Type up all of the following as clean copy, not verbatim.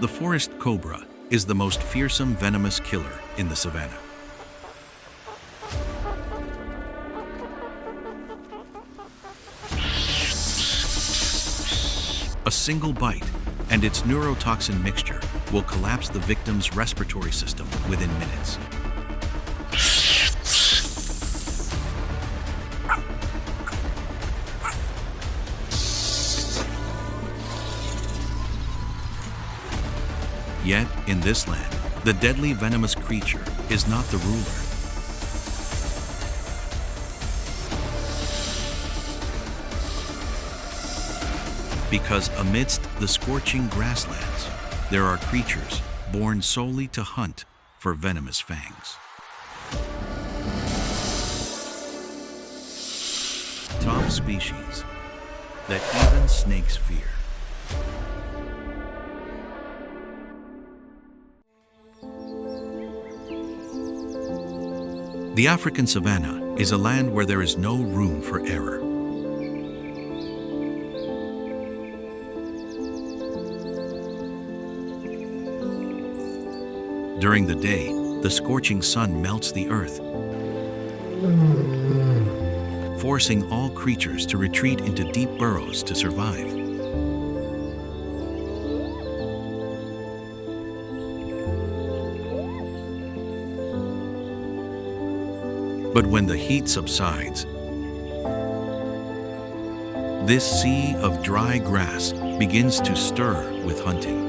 The forest cobra is the most fearsome venomous killer in the savanna. A single bite and its neurotoxin mixture will collapse the victim's respiratory system within minutes. Yet, in this land, the deadly venomous creature is not the ruler. Because amidst the scorching grasslands, there are creatures born solely to hunt for venomous fangs. Top species that even snakes fear. The African savanna is a land where there is no room for error. During the day, the scorching sun melts the earth, forcing all creatures to retreat into deep burrows to survive. But when the heat subsides, this sea of dry grass begins to stir with hunting.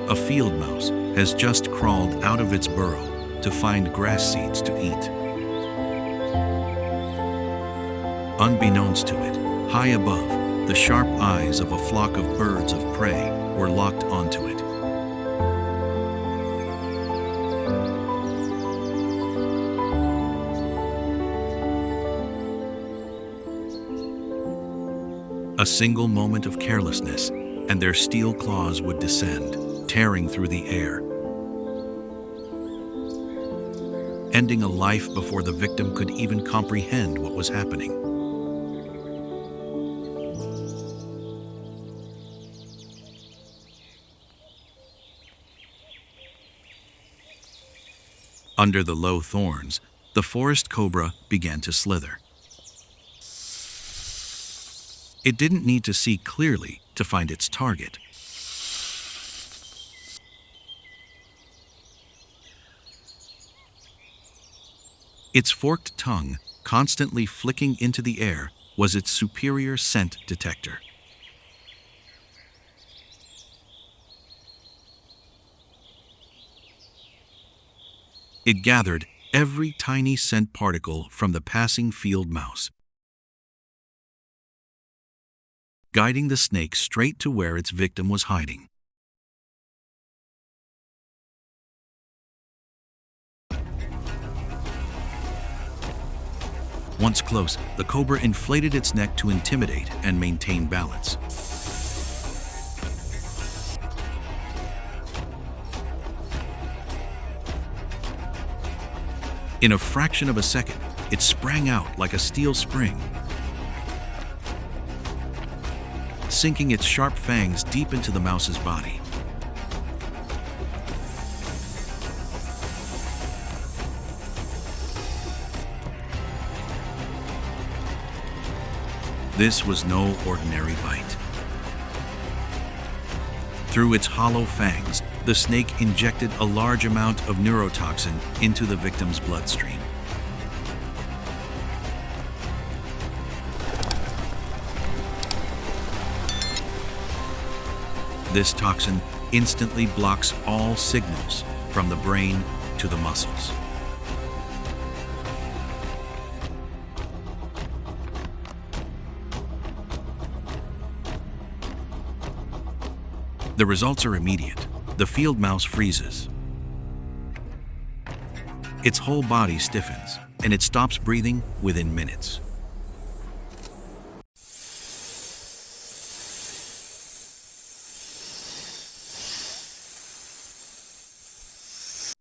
A field mouse has just crawled out of its burrow to find grass seeds to eat. Unbeknownst to it, high above, the sharp eyes of a flock of birds of prey were locked onto it. A single moment of carelessness, and their steel claws would descend, tearing through the air, ending a life before the victim could even comprehend what was happening. Under the low thorns, the forest cobra began to slither. It didn't need to see clearly to find its target. Its forked tongue, constantly flicking into the air, was its superior scent detector. It gathered every tiny scent particle from the passing field mouse, guiding the snake straight to where its victim was hiding. Once close, the cobra inflated its neck to intimidate and maintain balance. In a fraction of a second, it sprang out like a steel spring, sinking its sharp fangs deep into the mouse's body. This was no ordinary bite. Through its hollow fangs, the snake injected a large amount of neurotoxin into the victim's bloodstream. This toxin instantly blocks all signals from the brain to the muscles. The results are immediate. The field mouse freezes. Its whole body stiffens, and it stops breathing within minutes.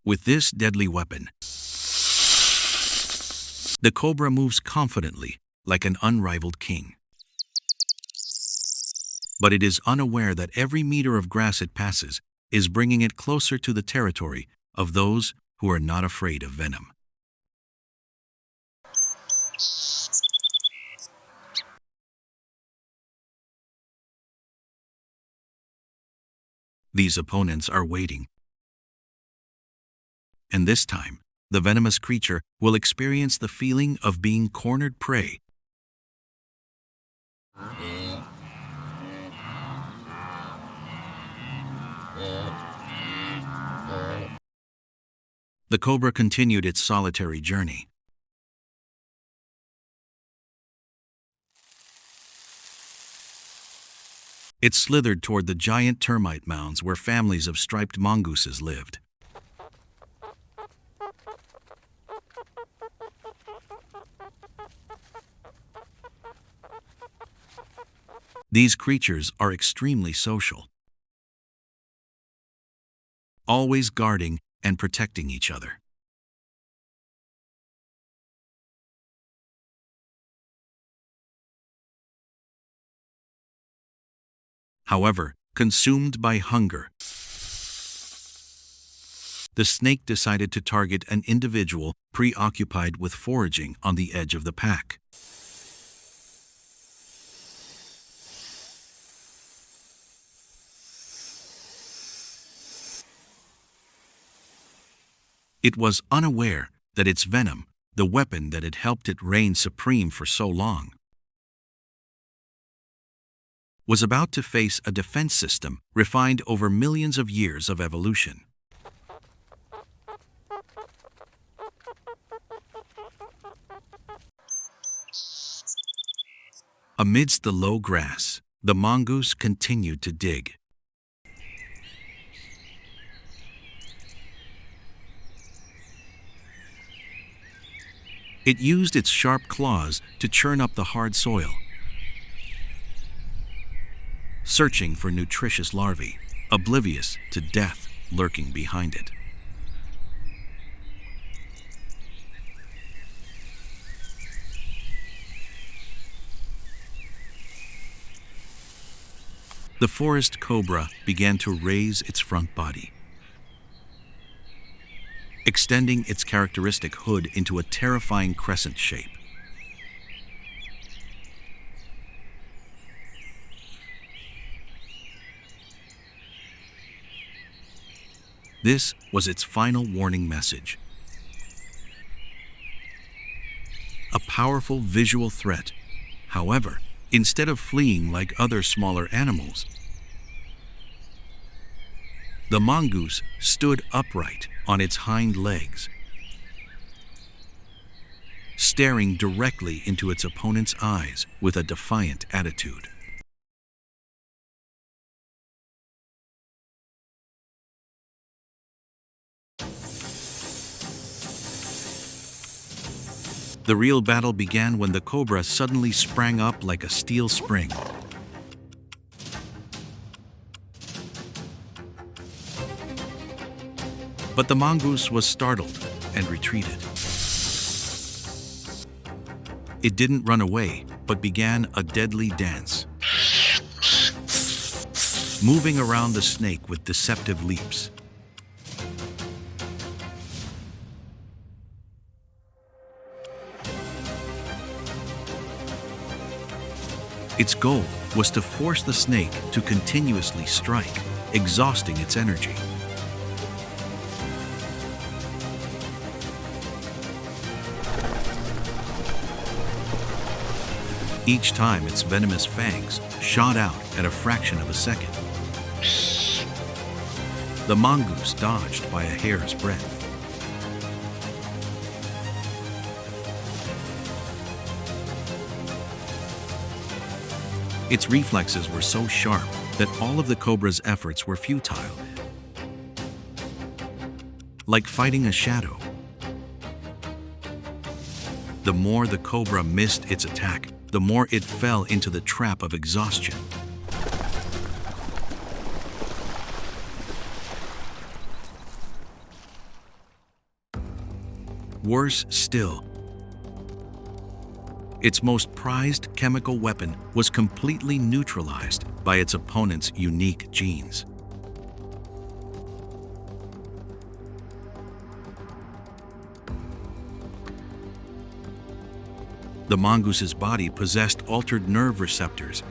With this deadly weapon, The cobra moves confidently, like an unrivaled king. But it is unaware that every meter of grass it passes is bringing it closer to the territory of those who are not afraid of venom. These opponents are waiting. And this time, the venomous creature will experience the feeling of being cornered prey. The cobra continued its solitary journey. It slithered toward the giant termite mounds where families of striped mongooses lived. These creatures are extremely social, always guarding and protecting each other. However, consumed by hunger, the snake decided to target an individual preoccupied with foraging on the edge of the pack. It was unaware that its venom, the weapon that had helped it reign supreme for so long, was about to face a defense system refined over millions of years of evolution. Amidst the low grass, the mongoose continued to dig. It used its sharp claws to churn up the hard soil, searching for nutritious larvae, oblivious to death lurking behind it. The forest cobra began to raise its front body, extending its characteristic hood into a terrifying crescent shape. This was its final warning message. A powerful visual threat. However, instead of fleeing like other smaller animals, the mongoose stood upright on its hind legs, staring directly into its opponent's eyes with a defiant attitude. The real battle began when the cobra suddenly sprang up like a steel spring. But the mongoose was startled and retreated. It didn't run away, but began a deadly dance, moving around the snake with deceptive leaps. Its goal was to force the snake to continuously strike, exhausting its energy. Each time its venomous fangs shot out at a fraction of a second. The mongoose dodged by a hair's breadth. Its reflexes were so sharp that all of the cobra's efforts were futile, like fighting a shadow. The more the cobra missed its attack, the more it fell into the trap of exhaustion. Worse still, Its most prized chemical weapon was completely neutralized by its opponent's unique genes. The mongoose's body possessed altered nerve receptors,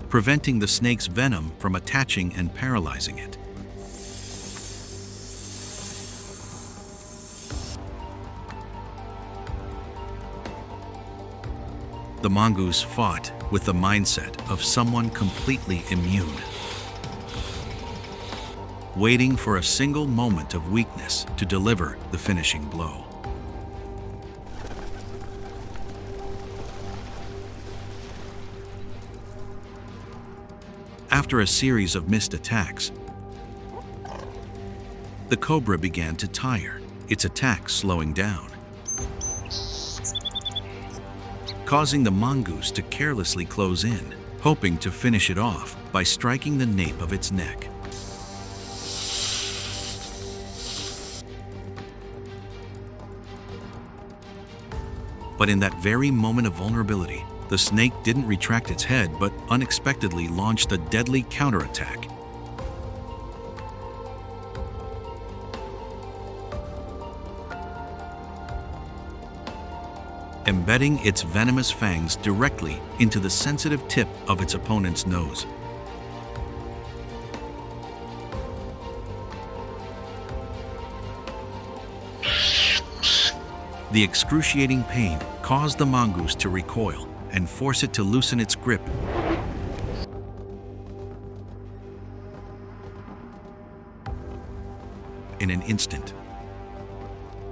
preventing the snake's venom from attaching and paralyzing it. The mongoose fought with the mindset of someone completely immune, waiting for a single moment of weakness to deliver the finishing blow. After a series of missed attacks, the cobra began to tire, its attack slowing down, causing the mongoose to carelessly close in, hoping to finish it off by striking the nape of its neck. But in that very moment of vulnerability, the snake didn't retract its head, but unexpectedly launched a deadly counterattack. Embedding its venomous fangs directly into the sensitive tip of its opponent's nose. The excruciating pain caused the mongoose to recoil and force it to loosen its grip. In an instant.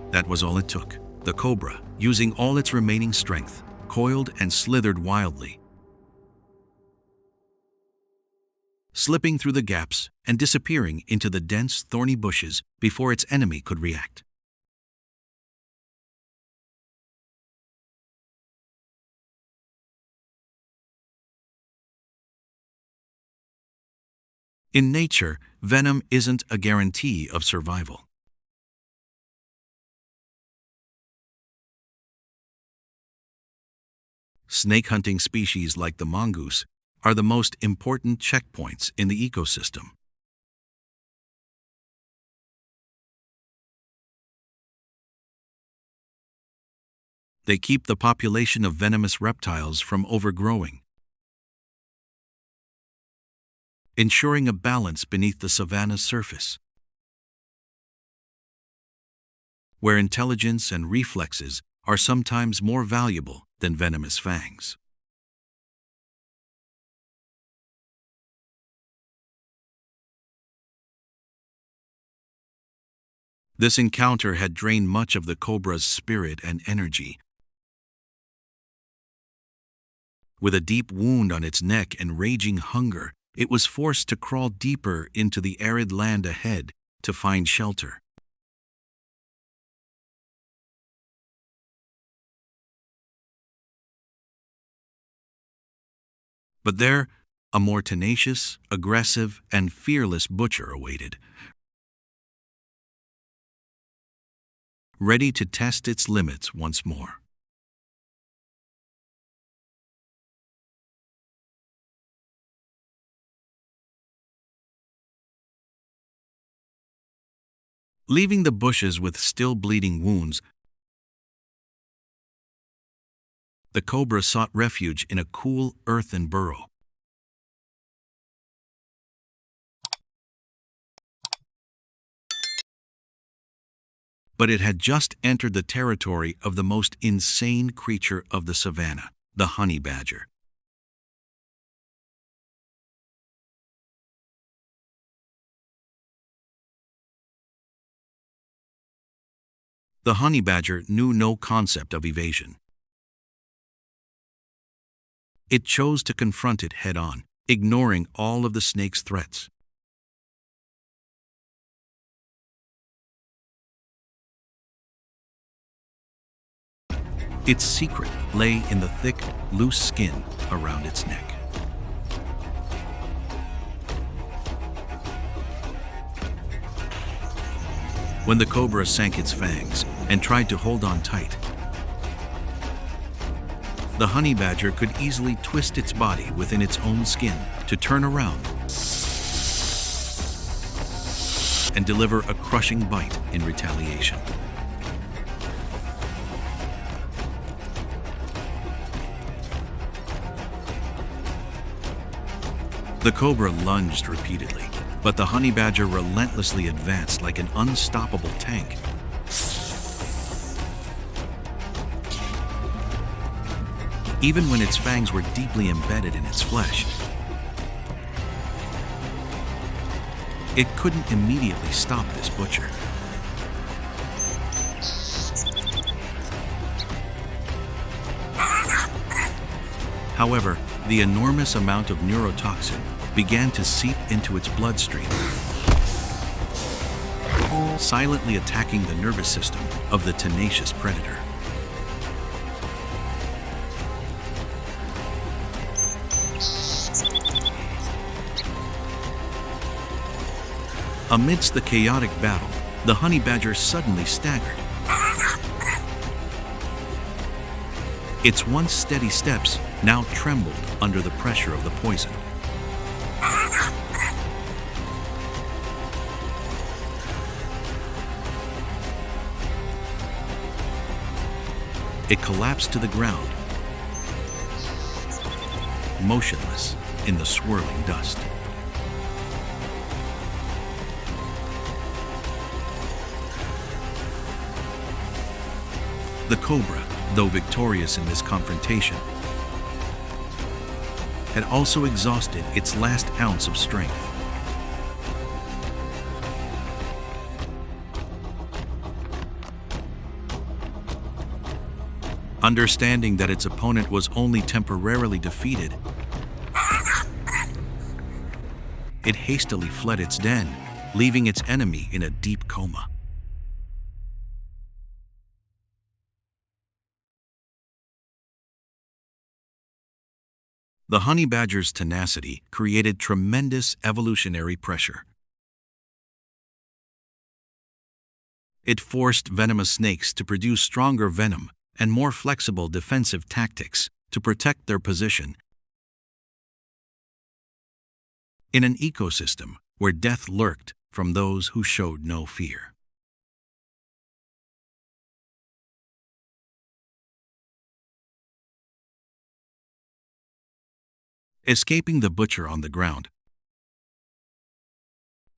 That was all it took. The cobra, using all its remaining strength, coiled and slithered wildly, slipping through the gaps and disappearing into the dense, thorny bushes before its enemy could react. In nature, venom isn't a guarantee of survival. Snake hunting species like the mongoose are the most important checkpoints in the ecosystem. They keep the population of venomous reptiles from overgrowing, ensuring a balance beneath the savanna's surface, where intelligence and reflexes are sometimes more valuable than venomous fangs. This encounter had drained much of the cobra's spirit and energy. With a deep wound on its neck and raging hunger, it was forced to crawl deeper into the arid land ahead to find shelter. But there, a more tenacious, aggressive, and fearless butcher awaited, ready to test its limits once more. Leaving the bushes with still bleeding wounds, the cobra sought refuge in a cool earthen burrow. But it had just entered the territory of the most insane creature of the savanna, the honey badger. The honey badger knew no concept of evasion. It chose to confront it head-on, ignoring all of the snake's threats. Its secret lay in the thick, loose skin around its neck. When the cobra sank its fangs and tried to hold on tight, The honey badger could easily twist its body within its own skin to turn around and deliver a crushing bite in retaliation. The cobra lunged repeatedly, but the honey badger relentlessly advanced like an unstoppable tank. Even when its fangs were deeply embedded in its flesh, it couldn't immediately stop this butcher. However, the enormous amount of neurotoxin began to seep into its bloodstream, silently attacking the nervous system of the tenacious predator. Amidst the chaotic battle, the honey badger suddenly staggered. Its once steady steps now trembled under the pressure of the poison. It collapsed to the ground, motionless in the swirling dust. The cobra, though victorious in this confrontation, had also exhausted its last ounce of strength. Understanding that its opponent was only temporarily defeated, it hastily fled its den, leaving its enemy in a deep coma. The honey badger's tenacity created tremendous evolutionary pressure. It forced venomous snakes to produce stronger venom and more flexible defensive tactics to protect their position in an ecosystem where death lurked from those who showed no fear. Escaping the butcher on the ground,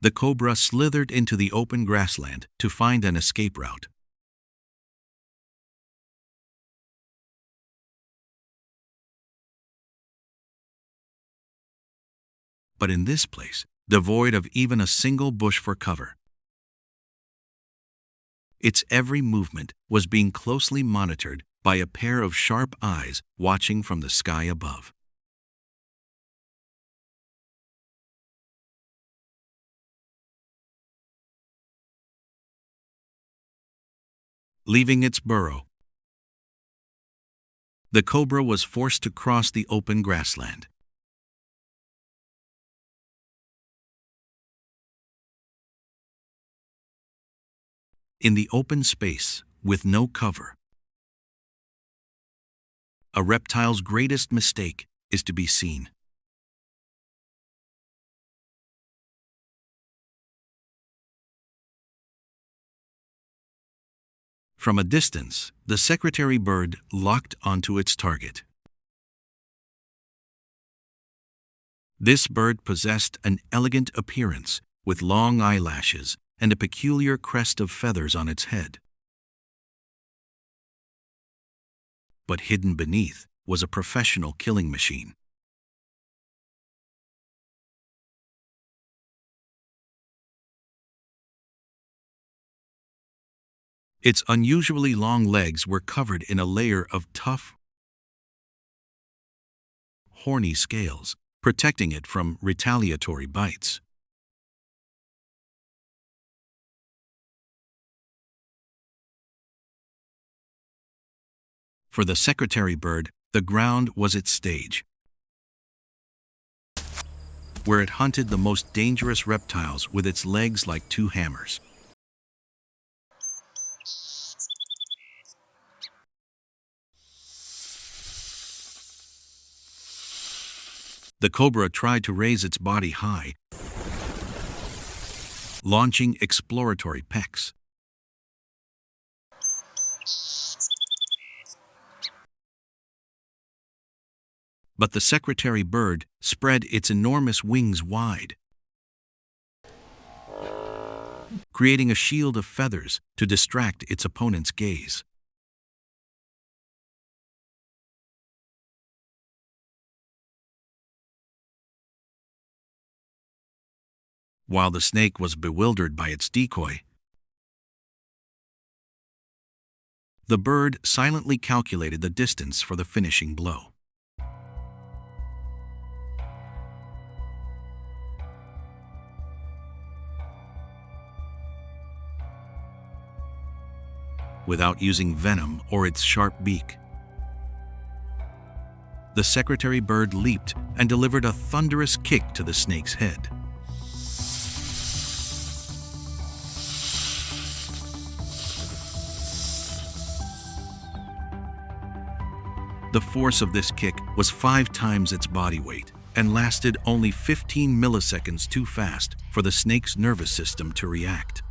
the cobra slithered into the open grassland to find an escape route. But in this place, devoid of even a single bush for cover, its every movement was being closely monitored by a pair of sharp eyes watching from the sky above. Leaving its burrow, the cobra was forced to cross the open grassland. In the open space, with no cover, a reptile's greatest mistake is to be seen. From a distance, the secretary bird locked onto its target. This bird possessed an elegant appearance with long eyelashes and a peculiar crest of feathers on its head. But hidden beneath was a professional killing machine. Its unusually long legs were covered in a layer of tough, horny scales, protecting it from retaliatory bites. For the secretary bird, the ground was its stage, where it hunted the most dangerous reptiles with its legs like two hammers. The cobra tried to raise its body high, launching exploratory pecks. But the secretary bird spread its enormous wings wide, creating a shield of feathers to distract its opponent's gaze. While the snake was bewildered by its decoy, the bird silently calculated the distance for the finishing blow. Without using venom or its sharp beak, the secretary bird leaped and delivered a thunderous kick to the snake's head. The force of this kick was 5 times its body weight and lasted only 15 milliseconds too fast for the snake's nervous system to react.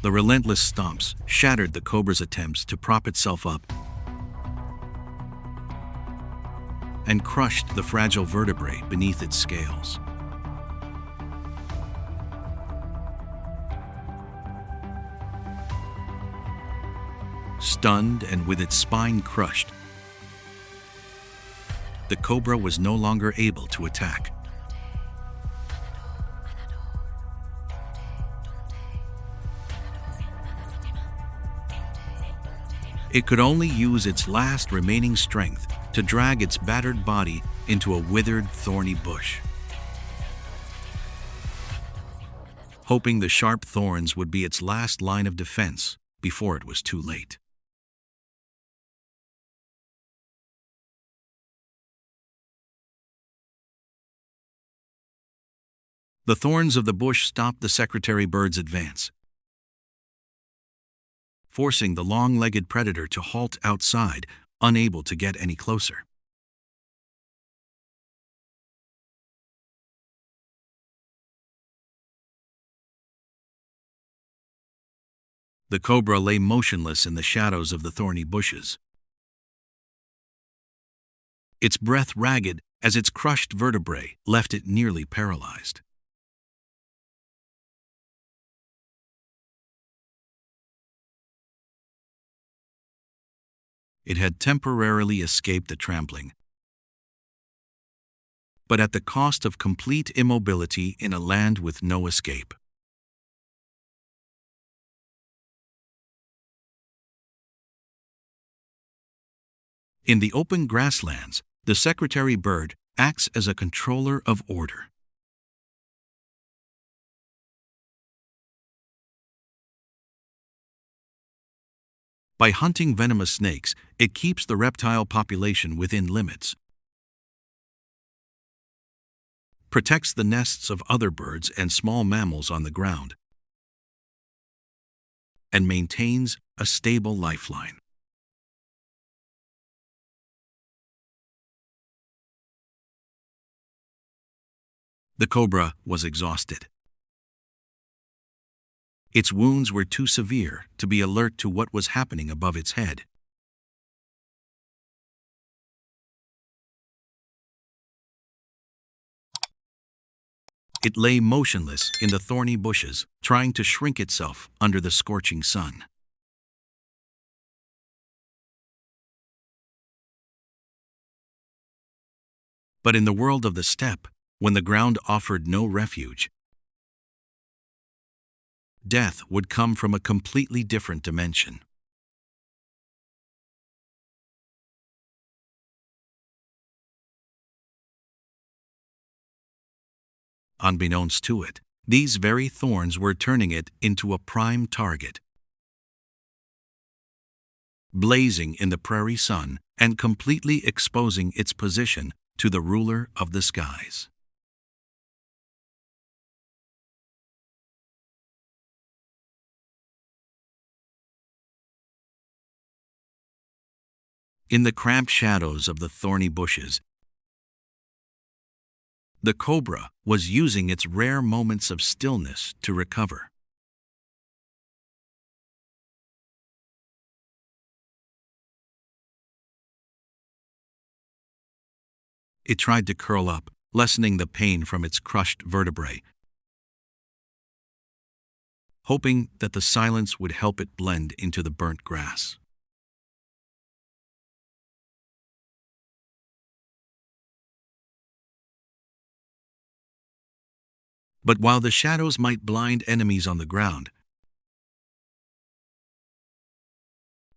The relentless stomps shattered the cobra's attempts to prop itself up and crushed the fragile vertebrae beneath its scales. Stunned and with its spine crushed, the cobra was no longer able to attack. It could only use its last remaining strength to drag its battered body into a withered, thorny bush, hoping the sharp thorns would be its last line of defense before it was too late. The thorns of the bush stopped the secretary bird's advance, forcing the long-legged predator to halt outside, unable to get any closer. The cobra lay motionless in the shadows of the thorny bushes, its breath ragged as its crushed vertebrae left it nearly paralyzed. It had temporarily escaped the trampling, but at the cost of complete immobility in a land with no escape. In the open grasslands, the secretary bird acts as a controller of order. By hunting venomous snakes, it keeps the reptile population within limits, protects the nests of other birds and small mammals on the ground, and maintains a stable lifeline. The cobra was exhausted. Its wounds were too severe to be alert to what was happening above its head. It lay motionless in the thorny bushes, trying to shrink itself under the scorching sun. But in the world of the steppe, when the ground offered no refuge, death would come from a completely different dimension. Unbeknownst to it, these very thorns were turning it into a prime target, blazing in the prairie sun and completely exposing its position to the ruler of the skies. In the cramped shadows of the thorny bushes, the cobra was using its rare moments of stillness to recover. It tried to curl up, lessening the pain from its crushed vertebrae, hoping that the silence would help it blend into the burnt grass. But while the shadows might blind enemies on the ground,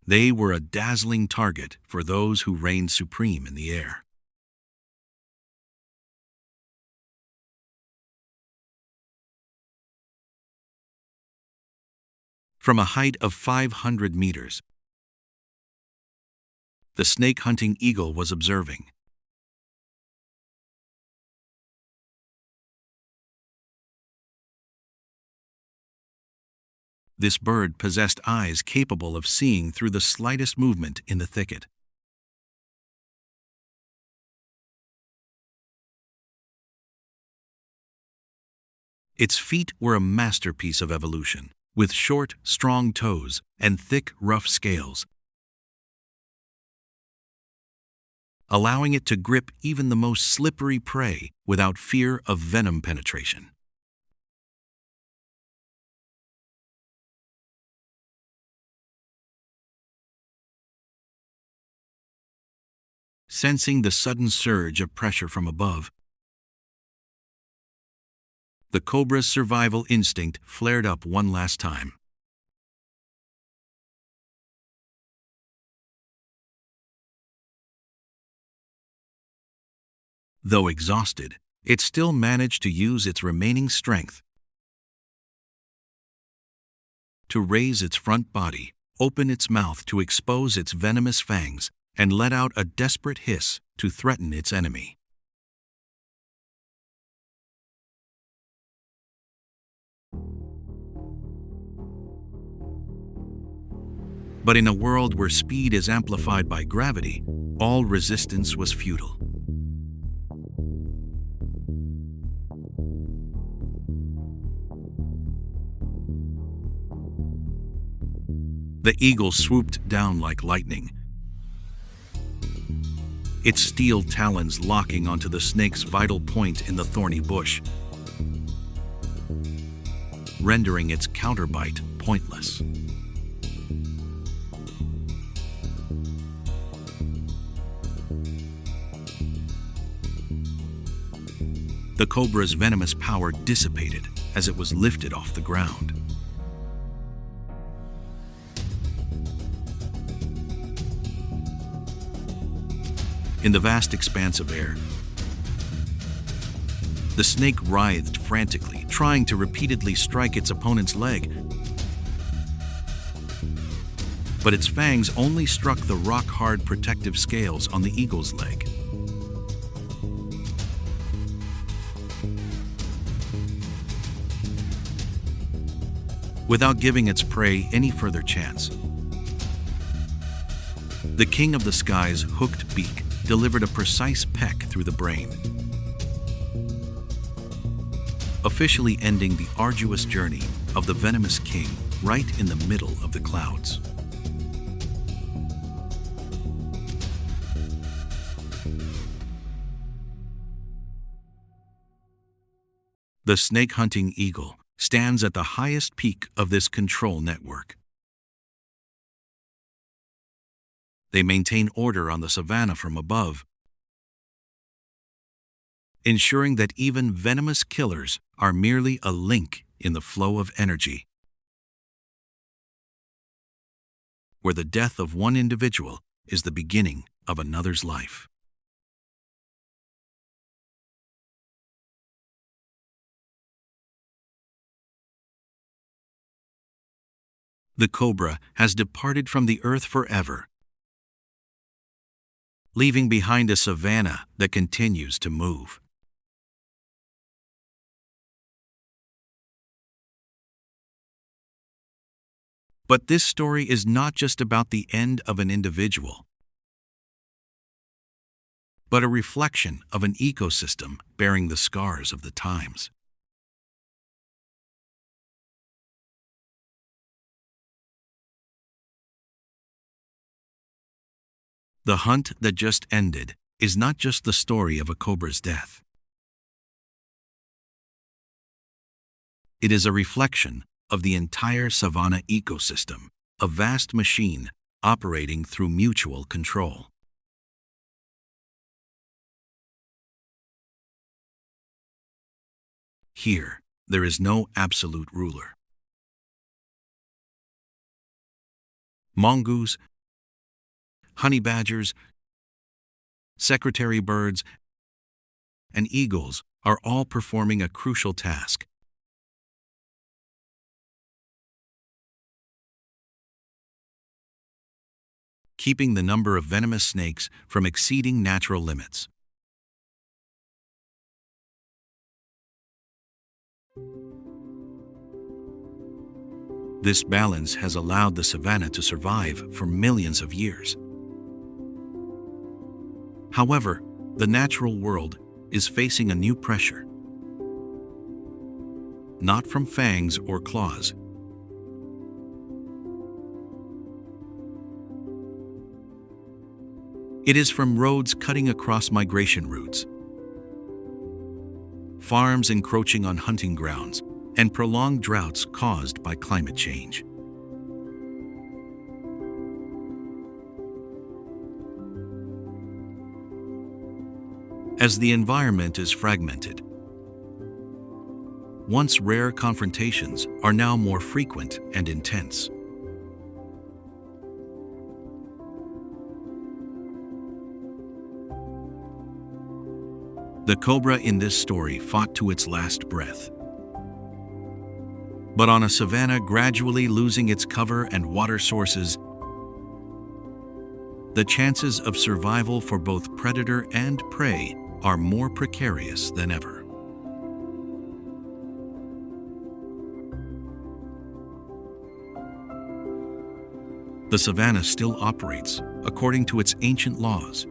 they were a dazzling target for those who reigned supreme in the air. From a height of 500 meters, the snake-hunting eagle was observing. This bird possessed eyes capable of seeing through the slightest movement in the thicket. Its feet were a masterpiece of evolution, with short, strong toes and thick, rough scales, allowing it to grip even the most slippery prey without fear of venom penetration. Sensing the sudden surge of pressure from above, the cobra's survival instinct flared up one last time. Though exhausted, it still managed to use its remaining strength to raise its front body, open its mouth to expose its venomous fangs, and let out a desperate hiss to threaten its enemy. But in a world where speed is amplified by gravity, all resistance was futile. The eagle swooped down like lightning, its steel talons locking onto the snake's vital point in the thorny bush, rendering its counterbite pointless. The cobra's venomous power dissipated as it was lifted off the ground. In the vast expanse of air, the snake writhed frantically, trying to repeatedly strike its opponent's leg. But its fangs only struck the rock-hard protective scales on the eagle's leg. Without giving its prey any further chance, the king of the sky's hooked beak delivered a precise peck through the brain, officially ending the arduous journey of the venomous king right in the middle of the clouds. The snake-hunting eagle stands at the highest peak of this control network. They maintain order on the savanna from above, ensuring that even venomous killers are merely a link in the flow of energy, where the death of one individual is the beginning of another's life. The cobra has departed from the earth forever, leaving behind a savanna that continues to move. But this story is not just about the end of an individual. but a reflection of an ecosystem bearing the scars of the times. The hunt that just ended is not just the story of a cobra's death. It is a reflection of the entire savanna ecosystem, a vast machine operating through mutual control. Here, there is no absolute ruler. Mongoose, honey badgers, secretary birds, and eagles are all performing a crucial task. Keeping the number of venomous snakes from exceeding natural limits. This balance has allowed the savanna to survive for millions of years. However, the natural world is facing a new pressure. Not from fangs or claws. It is from roads cutting across migration routes, farms encroaching on hunting grounds, and prolonged droughts caused by climate change. As the environment is fragmented, once rare confrontations are now more frequent and intense. The cobra in this story fought to its last breath. But on a savanna gradually losing its cover and water sources, the chances of survival for both predator and prey are more precarious than ever. The savanna still operates according to its ancient laws,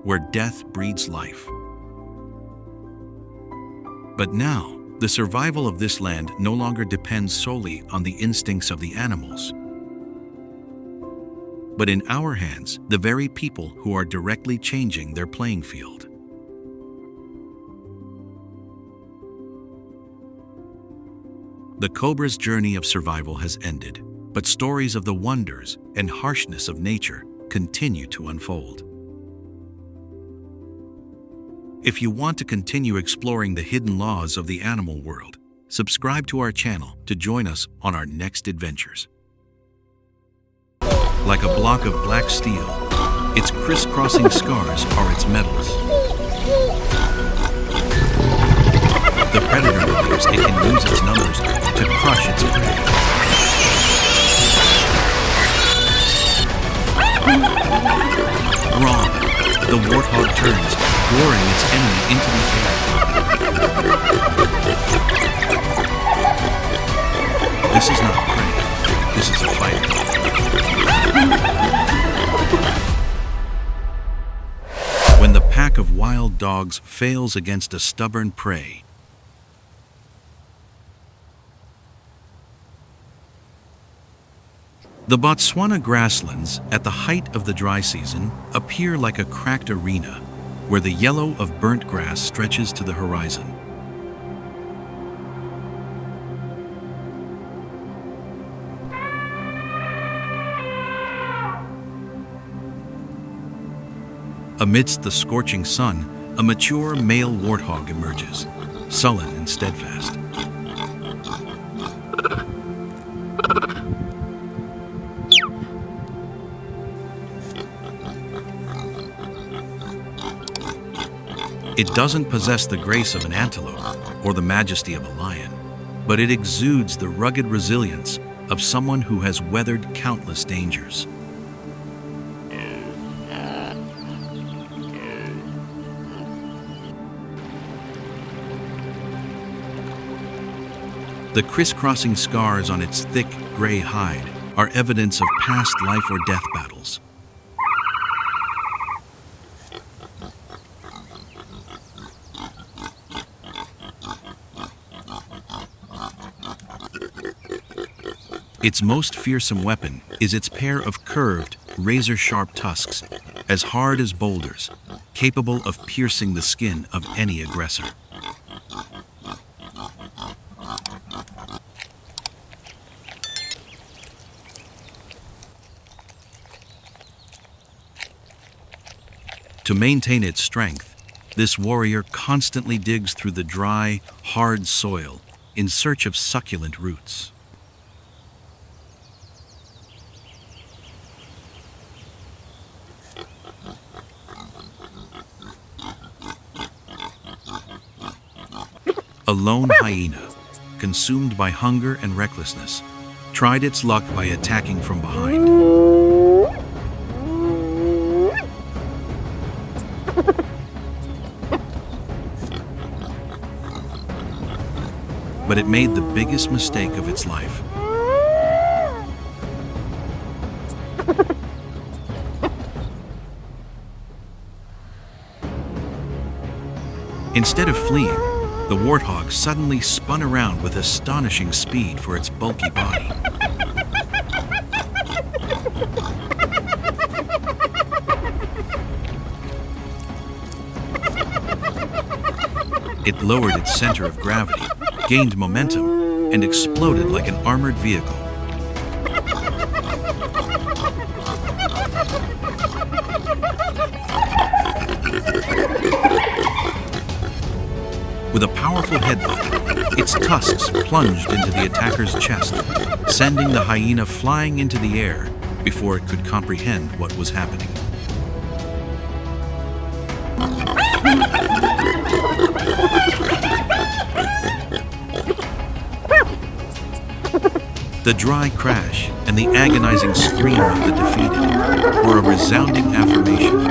where death breeds life. But now, the survival of this land no longer depends solely on the instincts of the animals, but in our hands, the very people who are directly changing their playing field. The cobra's journey of survival has ended, but stories of the wonders and harshness of nature continue to unfold. If you want to continue exploring the hidden laws of the animal world, subscribe to our channel to join us on our next adventures. Like a block of black steel, its crisscrossing scars are its metals. The predator believes it can use its numbers to crush its prey. Wrong. The warthog turns, goring its enemy into the air. This is not prey. This is a fight. When the pack of wild dogs fails against a stubborn prey, the Botswana grasslands, at the height of the dry season, appear like a cracked arena where the yellow of burnt grass stretches to the horizon. Amidst the scorching sun, a mature male warthog emerges, sullen and steadfast. It doesn't possess the grace of an antelope or the majesty of a lion, but it exudes the rugged resilience of someone who has weathered countless dangers. The crisscrossing scars on its thick, gray hide are evidence of past life or death battles. Its most fearsome weapon is its pair of curved, razor-sharp tusks, as hard as boulders, capable of piercing the skin of any aggressor. To maintain its strength, this warrior constantly digs through the dry, hard soil in search of succulent roots. A lone hyena, consumed by hunger and recklessness, tried its luck by attacking from behind. But it made the biggest mistake of its life. Instead of fleeing, the warthog suddenly spun around with astonishing speed for its bulky body. It lowered its center of gravity, gained momentum, and exploded like an armored vehicle. With a powerful headbutt, its tusks plunged into the attacker's chest, sending the hyena flying into the air before it could comprehend what was happening. The dry crash and the agonizing scream of the defeated were a resounding affirmation.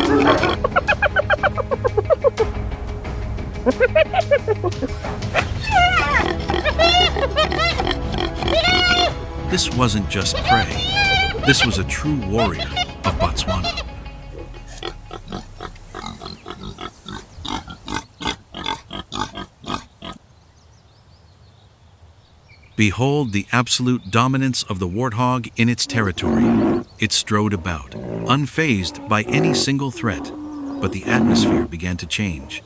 This wasn't just prey. This was a true warrior of Botswana. Behold the absolute dominance of the warthog in its territory. It strode about, unfazed by any single threat, but the atmosphere began to change.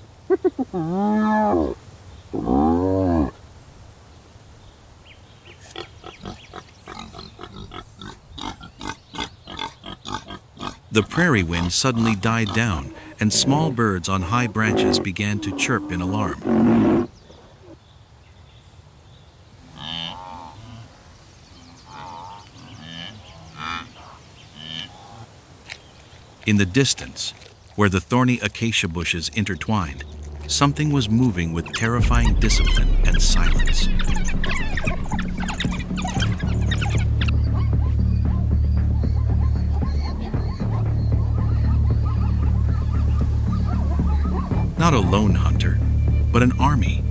The prairie wind suddenly died down, and small birds on high branches began to chirp in alarm. In the distance, where the thorny acacia bushes intertwined, something was moving with terrifying discipline and silence. Not a lone hunter, but an army.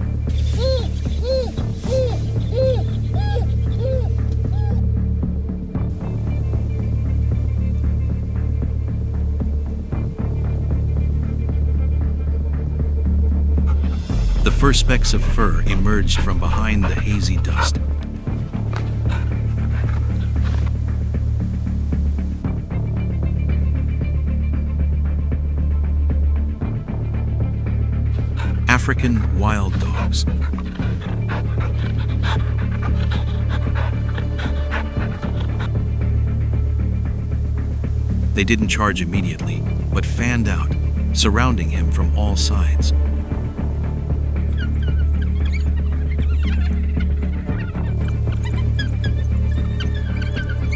The first specks of fur emerged from behind the hazy dust. African wild dogs. They didn't charge immediately, but fanned out, surrounding him from all sides.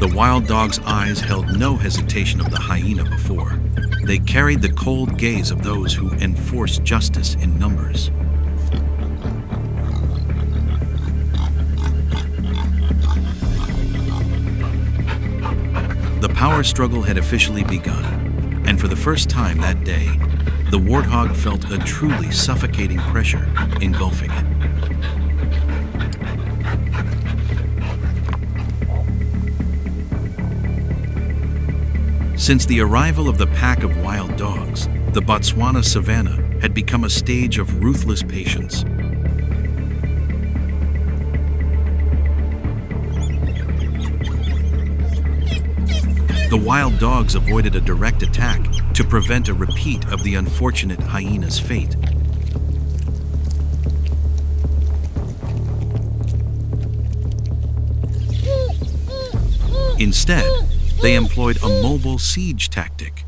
The wild dog's eyes held no hesitation of the hyena before. They carried the cold gaze of those who enforce justice in numbers. The power struggle had officially begun, and for the first time that day, the warthog felt a truly suffocating pressure engulfing it. Since the arrival of the pack of wild dogs, the Botswana Savanna had become a stage of ruthless patience. The wild dogs avoided a direct attack to prevent a repeat of the unfortunate hyena's fate. Instead, they employed a mobile siege tactic.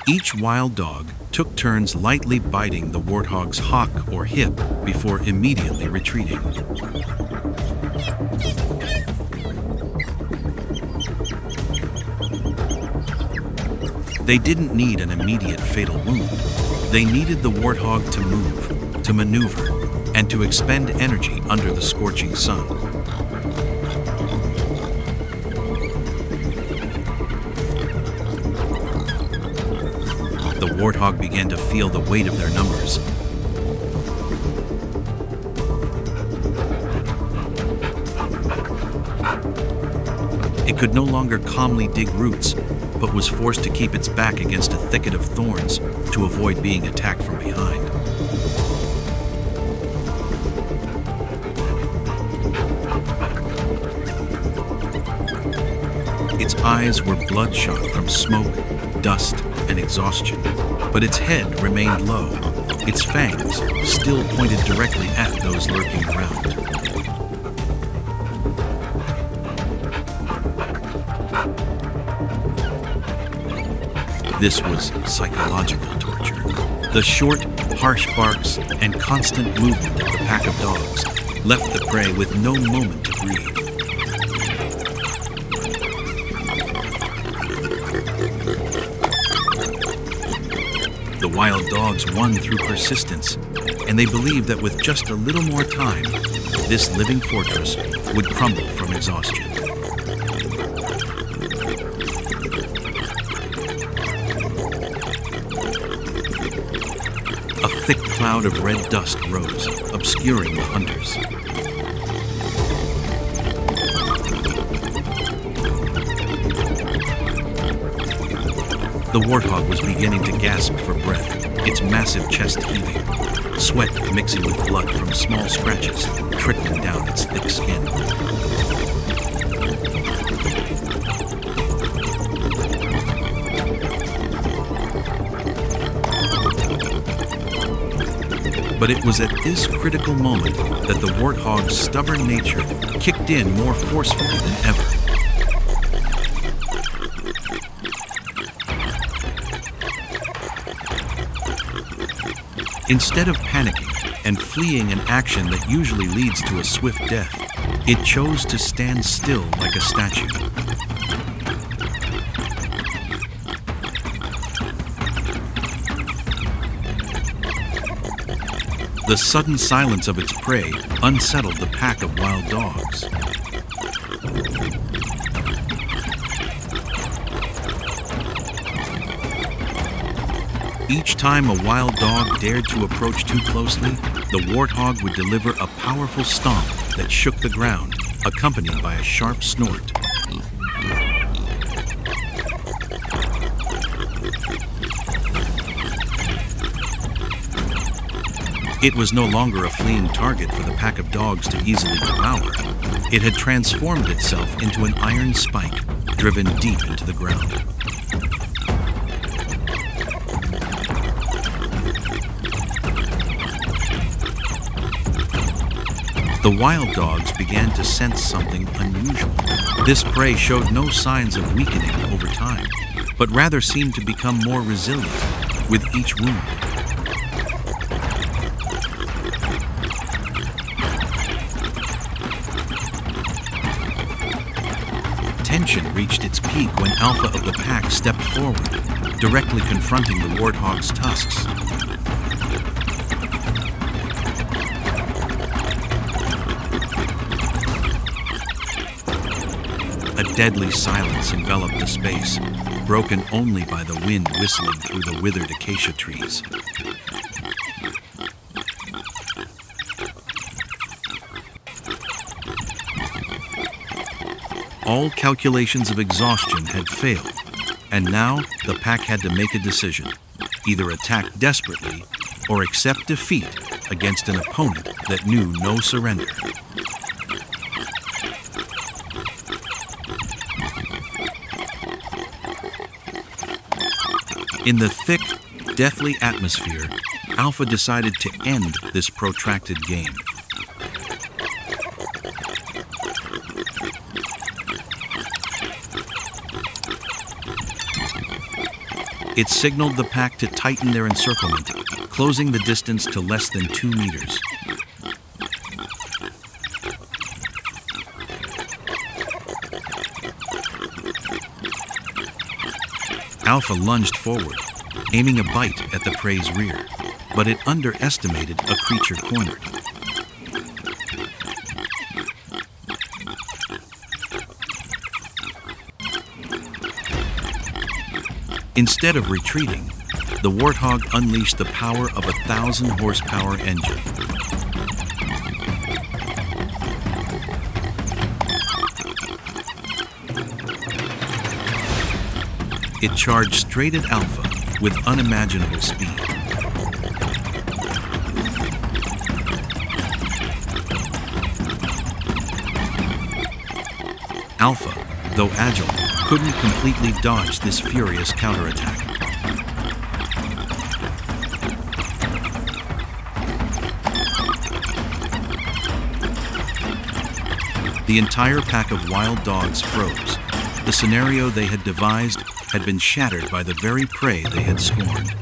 Each wild dog took turns lightly biting the warthog's hock or hip before immediately retreating. They didn't need an immediate fatal wound. They needed the warthog to move, to maneuver, and to expend energy under the scorching sun. The warthog began to feel the weight of their numbers. It could no longer calmly dig roots, but was forced to keep its back against a thicket of thorns to avoid being attacked from behind. Its eyes were bloodshot from smoke, dust, and exhaustion, but its head remained low, its fangs still pointed directly at those lurking around. This was psychological torture. The short, harsh barks and constant movement of the pack of dogs left the prey with no moment to breathe. The wild dogs won through persistence, and they believed that with just a little more time, this living fortress would crumble from exhaustion. A thick cloud of red dust rose, obscuring the hunters. The warthog was beginning to gasp for breath, its massive chest heaving, sweat mixing with blood from small scratches trickling down its thick skin. But it was at this critical moment that the warthog's stubborn nature kicked in more forcefully than ever. Instead of panicking and fleeing an action that usually leads to a swift death, it chose to stand still like a statue. The sudden silence of its prey unsettled the pack of wild dogs. Each time a wild dog dared to approach too closely, the warthog would deliver a powerful stomp that shook the ground, accompanied by a sharp snort. It was no longer a fleeing target for the pack of dogs to easily devour. It had transformed itself into an iron spike, driven deep into the ground. The wild dogs began to sense something unusual. This prey showed no signs of weakening over time, but rather seemed to become more resilient with each wound. Tension reached its peak when Alpha of the pack stepped forward, directly confronting the warthog's tusks. A deadly silence enveloped the space, broken only by the wind whistling through the withered acacia trees. All calculations of exhaustion had failed, and now the pack had to make a decision: either attack desperately or accept defeat against an opponent that knew no surrender. In the thick, deathly atmosphere, Alpha decided to end this protracted game. It signaled the pack to tighten their encirclement, closing the distance to less than 2 meters. Alpha lunged forward, aiming a bite at the prey's rear, but it underestimated a creature cornered. Instead of retreating, the warthog unleashed the power of a 1,000-horsepower engine. It charged straight at Alpha with unimaginable speed. Alpha, though agile, couldn't completely dodge this furious counterattack. The entire pack of wild dogs froze. The scenario they had devised had been shattered by the very prey they had scorned.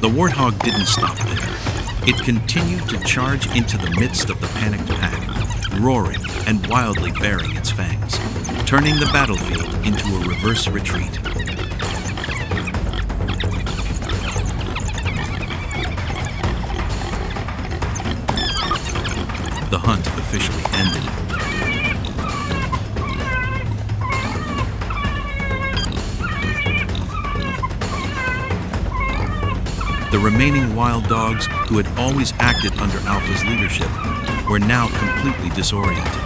The warthog didn't stop there. It continued to charge into the midst of the panicked pack, roaring and wildly baring its fangs, turning the battlefield into a reverse retreat. The hunt officially ended. The remaining wild dogs, who had always acted under Alpha's leadership, were now completely disoriented.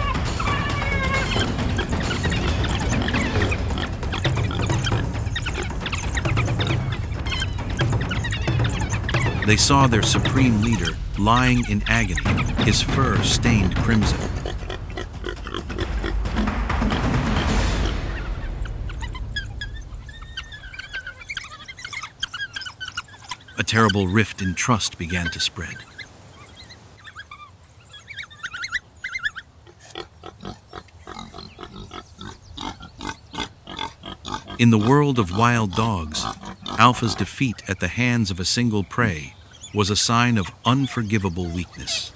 They saw their supreme leader lying in agony, his fur stained crimson. A terrible rift in trust began to spread. In the world of wild dogs, Alpha's defeat at the hands of a single prey was a sign of unforgivable weakness.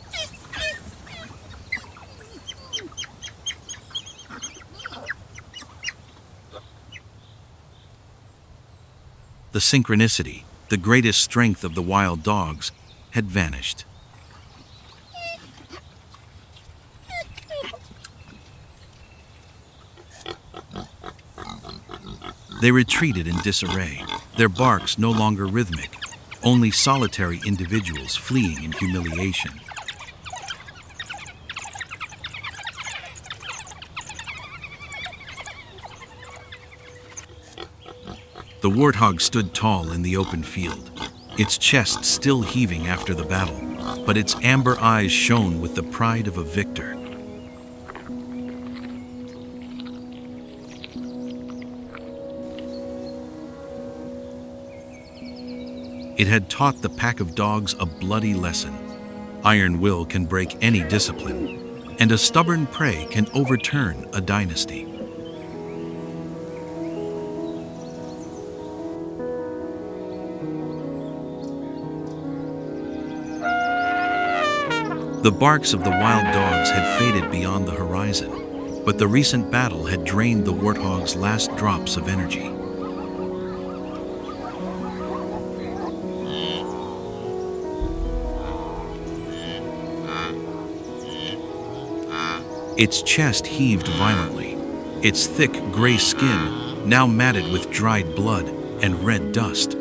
The synchronicity, the greatest strength of the wild dogs, had vanished. They retreated in disarray, their barks no longer rhythmic, only solitary individuals fleeing in humiliation. The warthog stood tall in the open field, its chest still heaving after the battle, but its amber eyes shone with the pride of a victor. It had taught the pack of dogs a bloody lesson. Iron will can break any discipline, and a stubborn prey can overturn a dynasty. The barks of the wild dogs had faded beyond the horizon, but the recent battle had drained the warthog's last drops of energy. Its chest heaved violently, its thick gray skin now matted with dried blood and red dust.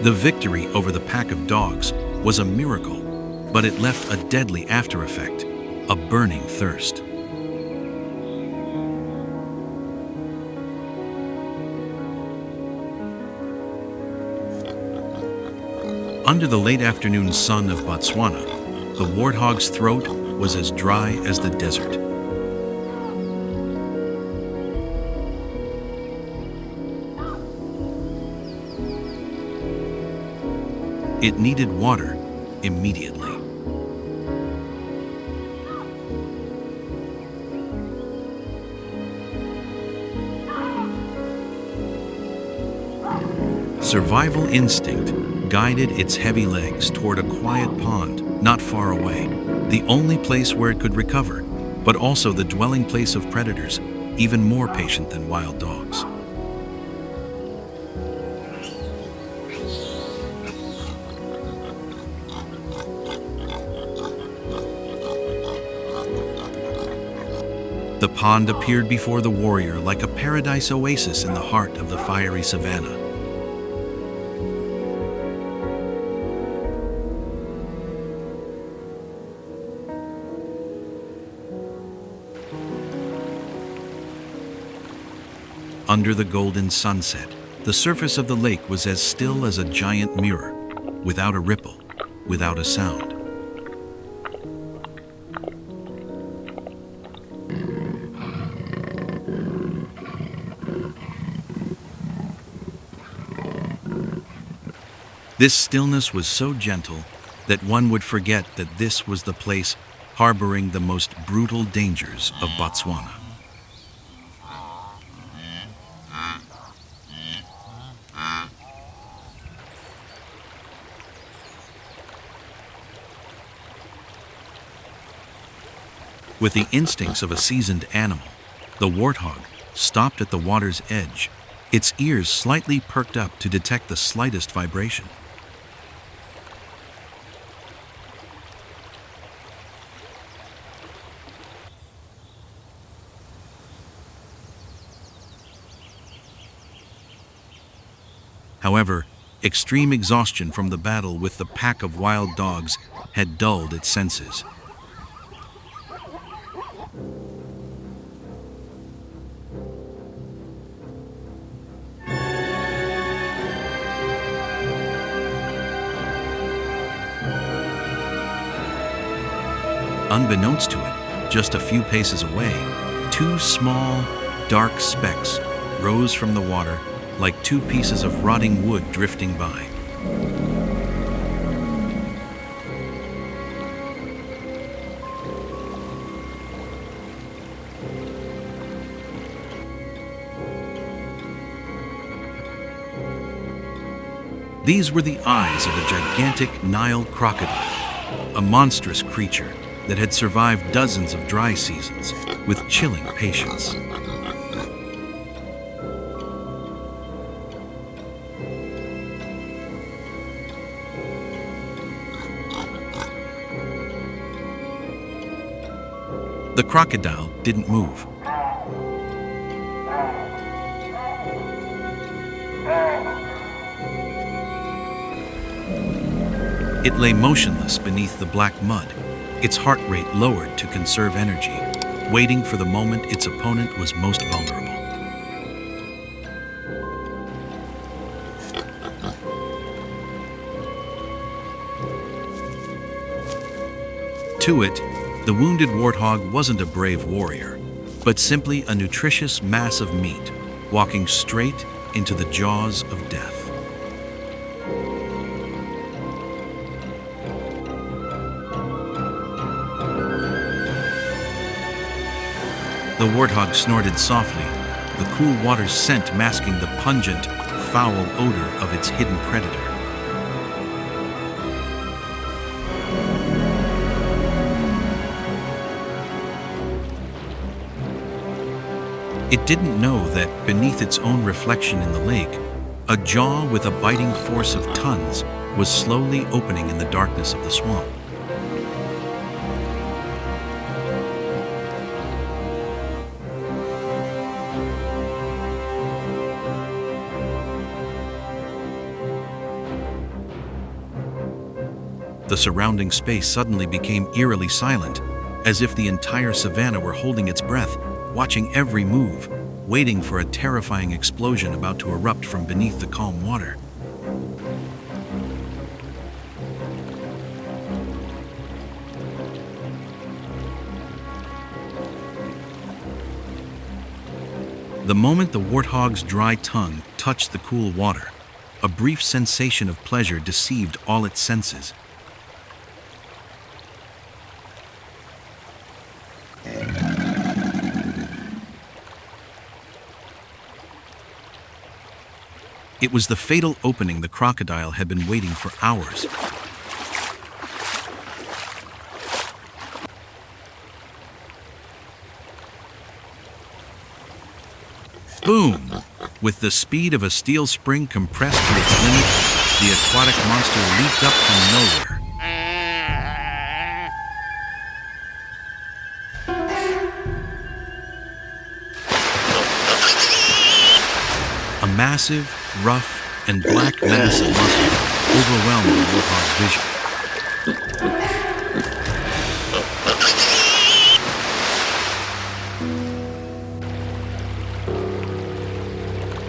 The victory over the pack of dogs was a miracle, but it left a deadly after effect, a burning thirst. Under the late afternoon sun of Botswana, the warthog's throat was as dry as the desert. It needed water immediately. Survival instinct guided its heavy legs toward a quiet pond not far away, the only place where it could recover, but also the dwelling place of predators, even more patient than wild dogs. The pond appeared before the warrior like a paradise oasis in the heart of the fiery savanna. Under the golden sunset, the surface of the lake was as still as a giant mirror, without a ripple, without a sound. This stillness was so gentle that one would forget that this was the place harboring the most brutal dangers of Botswana. With the instincts of a seasoned animal, the warthog stopped at the water's edge, its ears slightly perked up to detect the slightest vibration. However, extreme exhaustion from the battle with the pack of wild dogs had dulled its senses. Unbeknownst to it, just a few paces away, two small, dark specks rose from the water like two pieces of rotting wood drifting by. These were the eyes of a gigantic Nile crocodile, a monstrous creature that had survived dozens of dry seasons with chilling patience. The crocodile didn't move. It lay motionless beneath the black mud, its heart rate lowered to conserve energy, waiting for the moment its opponent was most vulnerable. To it, the wounded warthog wasn't a brave warrior, but simply a nutritious mass of meat, walking straight into the jaws of death. The warthog snorted softly, the cool water's scent masking the pungent, foul odor of its hidden predator. It didn't know that beneath its own reflection in the lake, a jaw with a biting force of tons was slowly opening in the darkness of the swamp. The surrounding space suddenly became eerily silent, as if the entire savanna were holding its breath, watching every move, waiting for a terrifying explosion about to erupt from beneath the calm water. The moment the warthog's dry tongue touched the cool water, a brief sensation of pleasure deceived all its senses. It was the fatal opening the crocodile had been waiting for hours. Boom! With the speed of a steel spring compressed to its limit, the aquatic monster leaped up from nowhere. A massive, rough, and black mass of muscle overwhelmed the warthog's vision.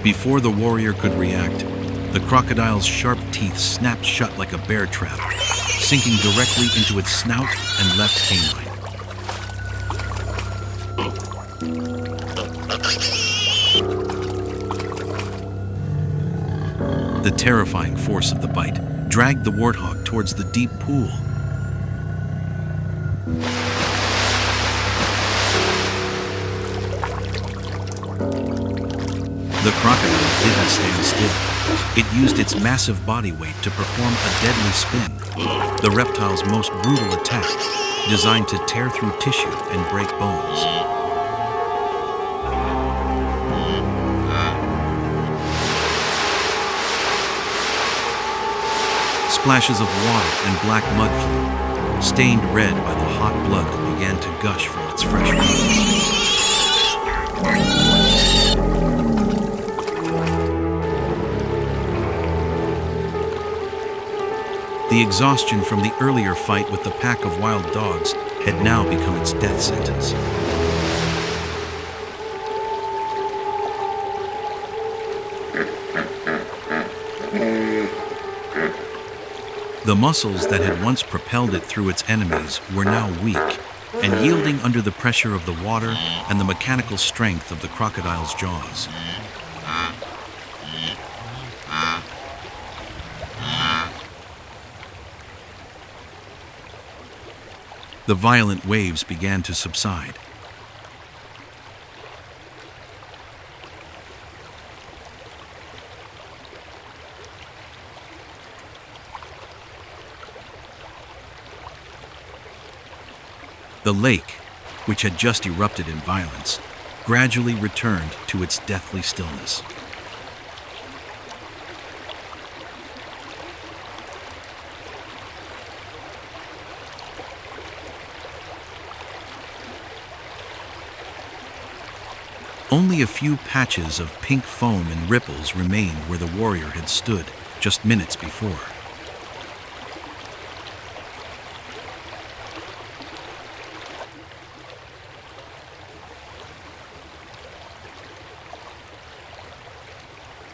Before the warrior could react, the crocodile's sharp teeth snapped shut like a bear trap, sinking directly into its snout and left canine. The terrifying force of the bite dragged the warthog towards the deep pool. The crocodile didn't stand still. It used its massive body weight to perform a deadly spin, the reptile's most brutal attack, designed to tear through tissue and break bones. Splashes of water and black mud flew, stained red by the hot blood that began to gush from its fresh wounds. The exhaustion from the earlier fight with the pack of wild dogs had now become its death sentence. The muscles that had once propelled it through its enemies were now weak and yielding under the pressure of the water and the mechanical strength of the crocodile's jaws. The violent waves began to subside. The lake, which had just erupted in violence, gradually returned to its deathly stillness. Only a few patches of pink foam and ripples remained where the warrior had stood just minutes before.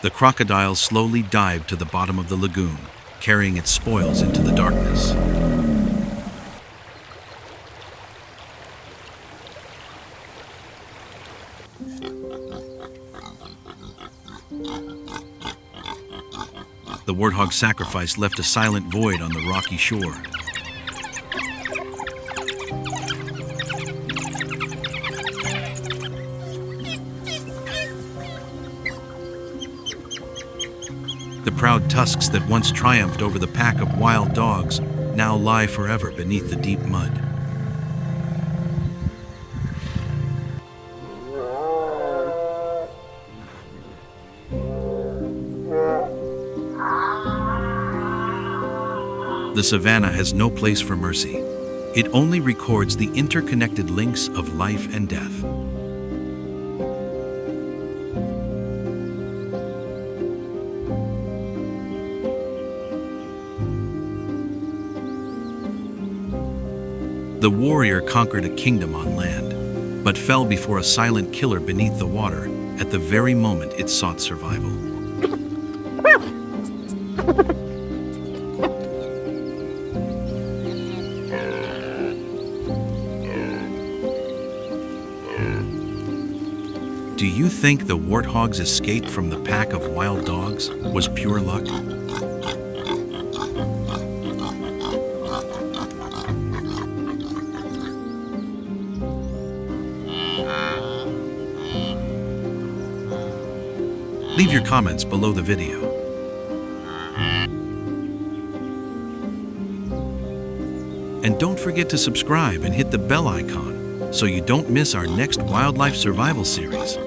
The crocodile slowly dived to the bottom of the lagoon, carrying its spoils into the darkness. The warthog's sacrifice left a silent void on the rocky shore. The proud tusks that once triumphed over the pack of wild dogs now lie forever beneath the deep mud. The savanna has no place for mercy. It only records the interconnected links of life and death. The warrior conquered a kingdom on land, but fell before a silent killer beneath the water at the very moment it sought survival. Do you think the warthog's escape from the pack of wild dogs was pure luck? Leave your comments below the video. And don't forget to subscribe and hit the bell icon so you don't miss our next wildlife survival series.